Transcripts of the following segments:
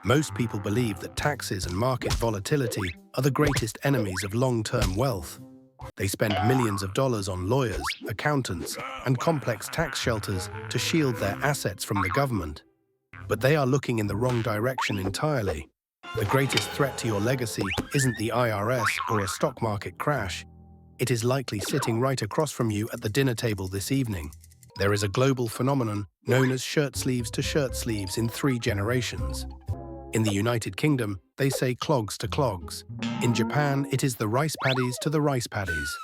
Most people believe that taxes and market volatility are the greatest enemies of long-term wealth. They spend millions of dollars on lawyers, accountants, and complex tax shelters to shield their assets from the government. But they are looking in the wrong direction entirely. The greatest threat to your legacy isn't the IRS or a stock market crash. It is likely sitting right across from you at the dinner table this evening. There is a global phenomenon known as shirt sleeves to shirt sleeves in 3 generations. In the United Kingdom, they say clogs to clogs. In Japan, it is the rice paddies to the rice paddies.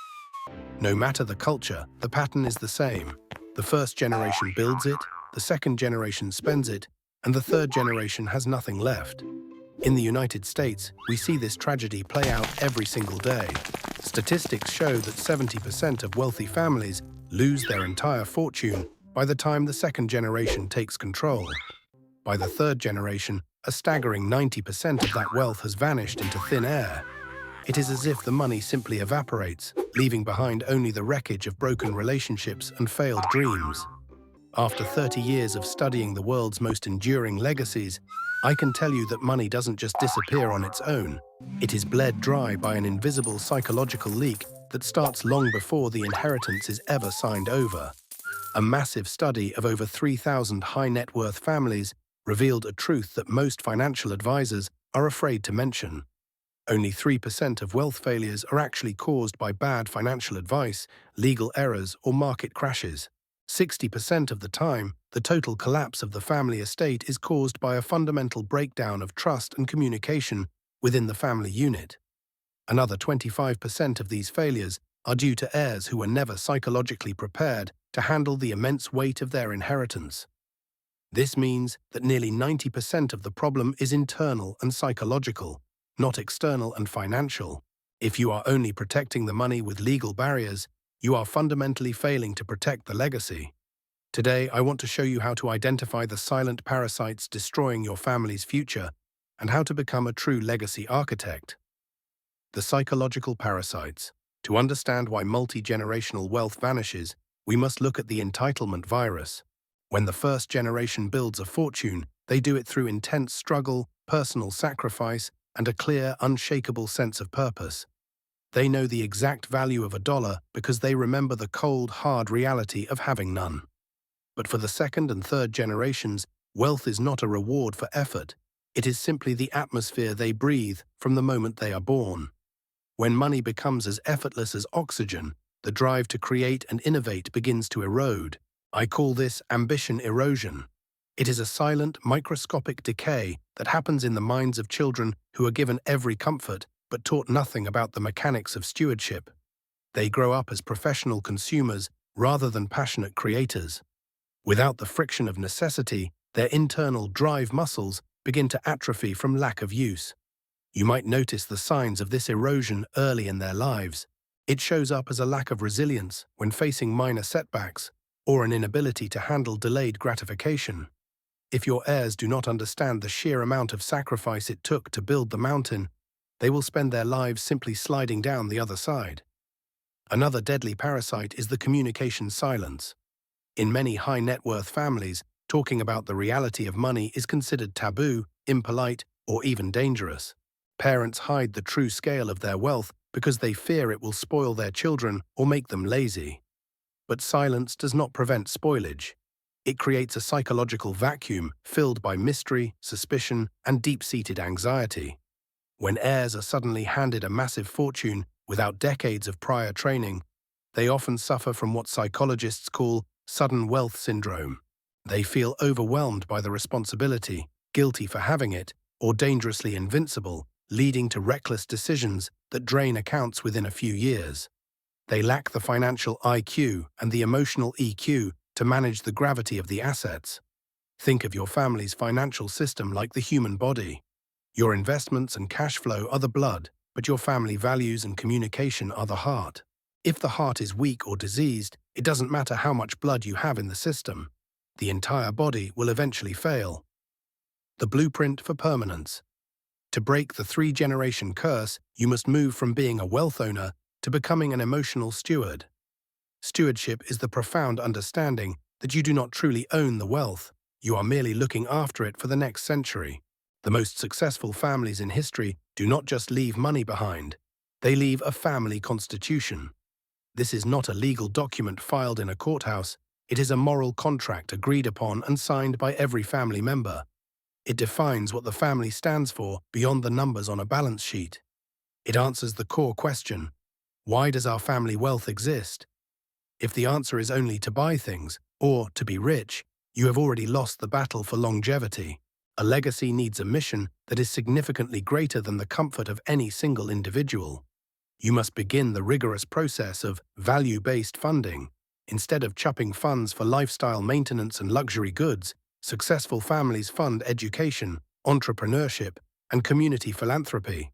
No matter the culture, the pattern is the same. The first generation builds it, the second generation spends it, and the third generation has nothing left. In the United States, we see this tragedy play out every single day. Statistics show that 70% of wealthy families lose their entire fortune by the time the second generation takes control. By the third generation, a staggering 90% of that wealth has vanished into thin air. It is as if the money simply evaporates, leaving behind only the wreckage of broken relationships and failed dreams. After 30 years of studying the world's most enduring legacies, I can tell you that money doesn't just disappear on its own. It is bled dry by an invisible psychological leak that starts long before the inheritance is ever signed over. A massive study of over 3,000 high-net-worth families revealed a truth that most financial advisors are afraid to mention. Only 3% of wealth failures are actually caused by bad financial advice, legal errors, or market crashes. 60% of the time, the total collapse of the family estate is caused by a fundamental breakdown of trust and communication within the family unit. Another 25% of these failures are due to heirs who were never psychologically prepared to handle the immense weight of their inheritance. This means that nearly 90% of the problem is internal and psychological, not external and financial. If you are only protecting the money with legal barriers, you are fundamentally failing to protect the legacy. Today, I want to show you how to identify the silent parasites destroying your family's future and how to become a true legacy architect. The psychological parasites. To understand why multi-generational wealth vanishes, we must look at the entitlement virus. When the first generation builds a fortune, they do it through intense struggle, personal sacrifice, and a clear, unshakable sense of purpose. They know the exact value of a dollar because they remember the cold, hard reality of having none. But for the second and third generations, wealth is not a reward for effort. It is simply the atmosphere they breathe from the moment they are born. When money becomes as effortless as oxygen, the drive to create and innovate begins to erode. I call this ambition erosion. It is a silent, microscopic decay that happens in the minds of children who are given every comfort but taught nothing about the mechanics of stewardship. They grow up as professional consumers rather than passionate creators. Without the friction of necessity, their internal drive muscles begin to atrophy from lack of use. You might notice the signs of this erosion early in their lives. It shows up as a lack of resilience when facing minor setbacks, or an inability to handle delayed gratification. If your heirs do not understand the sheer amount of sacrifice it took to build the mountain, they will spend their lives simply sliding down the other side. Another deadly parasite is the communication silence. In many high-net-worth families, talking about the reality of money is considered taboo, impolite, or even dangerous. Parents hide the true scale of their wealth because they fear it will spoil their children or make them lazy. But silence does not prevent spoilage. It creates a psychological vacuum filled by mystery, suspicion, and deep-seated anxiety. When heirs are suddenly handed a massive fortune without decades of prior training, they often suffer from what psychologists call sudden wealth syndrome. They feel overwhelmed by the responsibility, guilty for having it, or dangerously invincible, leading to reckless decisions that drain accounts within a few years. They lack the financial IQ and the emotional EQ to manage the gravity of the assets. Think of your family's financial system like the human body. Your investments and cash flow are the blood, but your family values and communication are the heart. If the heart is weak or diseased, it doesn't matter how much blood you have in the system. The entire body will eventually fail. The blueprint for permanence. To break the 3-generation curse, you must move from being a wealth owner to becoming an emotional steward. Stewardship is the profound understanding that you do not truly own the wealth, you are merely looking after it for the next century. The most successful families in history do not just leave money behind, they leave a family constitution. This is not a legal document filed in a courthouse, it is a moral contract agreed upon and signed by every family member. It defines what the family stands for beyond the numbers on a balance sheet. It answers the core question: why does our family wealth exist? If the answer is only to buy things, or to be rich, you have already lost the battle for longevity. A legacy needs a mission that is significantly greater than the comfort of any single individual. You must begin the rigorous process of value-based funding. Instead of chopping funds for lifestyle maintenance and luxury goods, successful families fund education, entrepreneurship, and community philanthropy.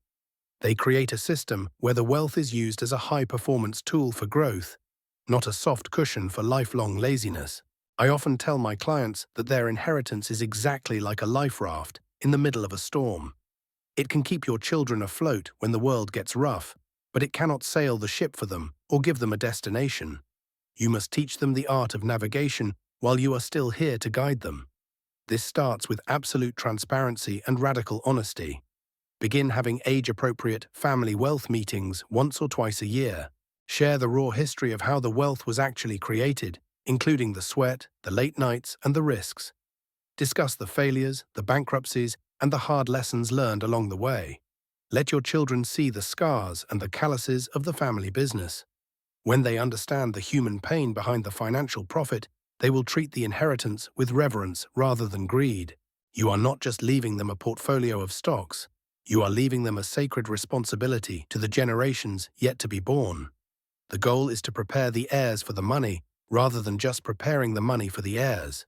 They create a system where the wealth is used as a high-performance tool for growth, not a soft cushion for lifelong laziness. I often tell my clients that their inheritance is exactly like a life raft in the middle of a storm. It can keep your children afloat when the world gets rough, but it cannot sail the ship for them or give them a destination. You must teach them the art of navigation while you are still here to guide them. This starts with absolute transparency and radical honesty. Begin having age-appropriate family wealth meetings once or twice a year. Share the raw history of how the wealth was actually created, including the sweat, the late nights, and the risks. Discuss the failures, the bankruptcies, and the hard lessons learned along the way. Let your children see the scars and the calluses of the family business. When they understand the human pain behind the financial profit, they will treat the inheritance with reverence rather than greed. You are not just leaving them a portfolio of stocks, you are leaving them a sacred responsibility to the generations yet to be born. The goal is to prepare the heirs for the money, rather than just preparing the money for the heirs.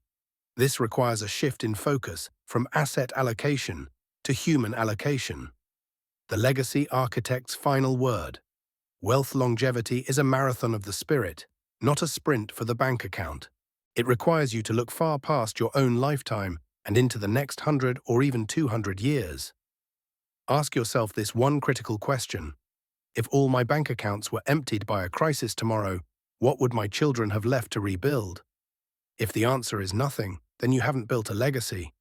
This requires a shift in focus from asset allocation to human allocation. The legacy architect's final word. Wealth longevity is a marathon of the spirit, not a sprint for the bank account. It requires you to look far past your own lifetime and into the next 100 or even 200 years. Ask yourself this one critical question. If all my bank accounts were emptied by a crisis tomorrow, what would my children have left to rebuild? If the answer is nothing, then you haven't built a legacy.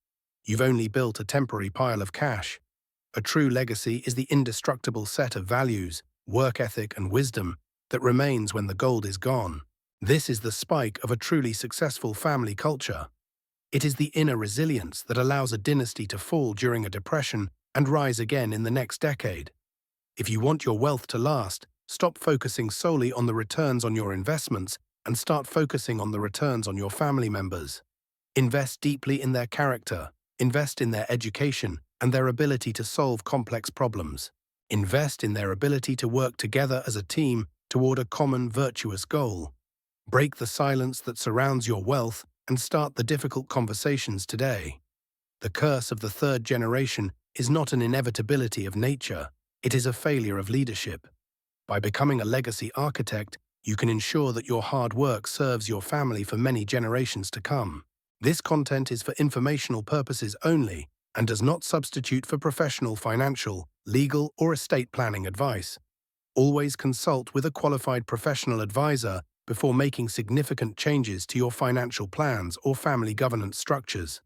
You've only built a temporary pile of cash. A true legacy is the indestructible set of values, work ethic, and wisdom that remains when the gold is gone. This is the spike of a truly successful family culture. It is the inner resilience that allows a dynasty to fall during a depression and rise again in the next decade. If you want your wealth to last, stop focusing solely on the returns on your investments and start focusing on the returns on your family members. Invest deeply in their character, invest in their education and their ability to solve complex problems. Invest in their ability to work together as a team toward a common virtuous goal. Break the silence that surrounds your wealth and start the difficult conversations today. The curse of the third generation is not an inevitability of nature, it is a failure of leadership. By becoming a legacy architect, you can ensure that your hard work serves your family for many generations to come. This content is for informational purposes only and does not substitute for professional financial, legal, or estate planning advice. Always consult with a qualified professional advisor before making significant changes to your financial plans or family governance structures.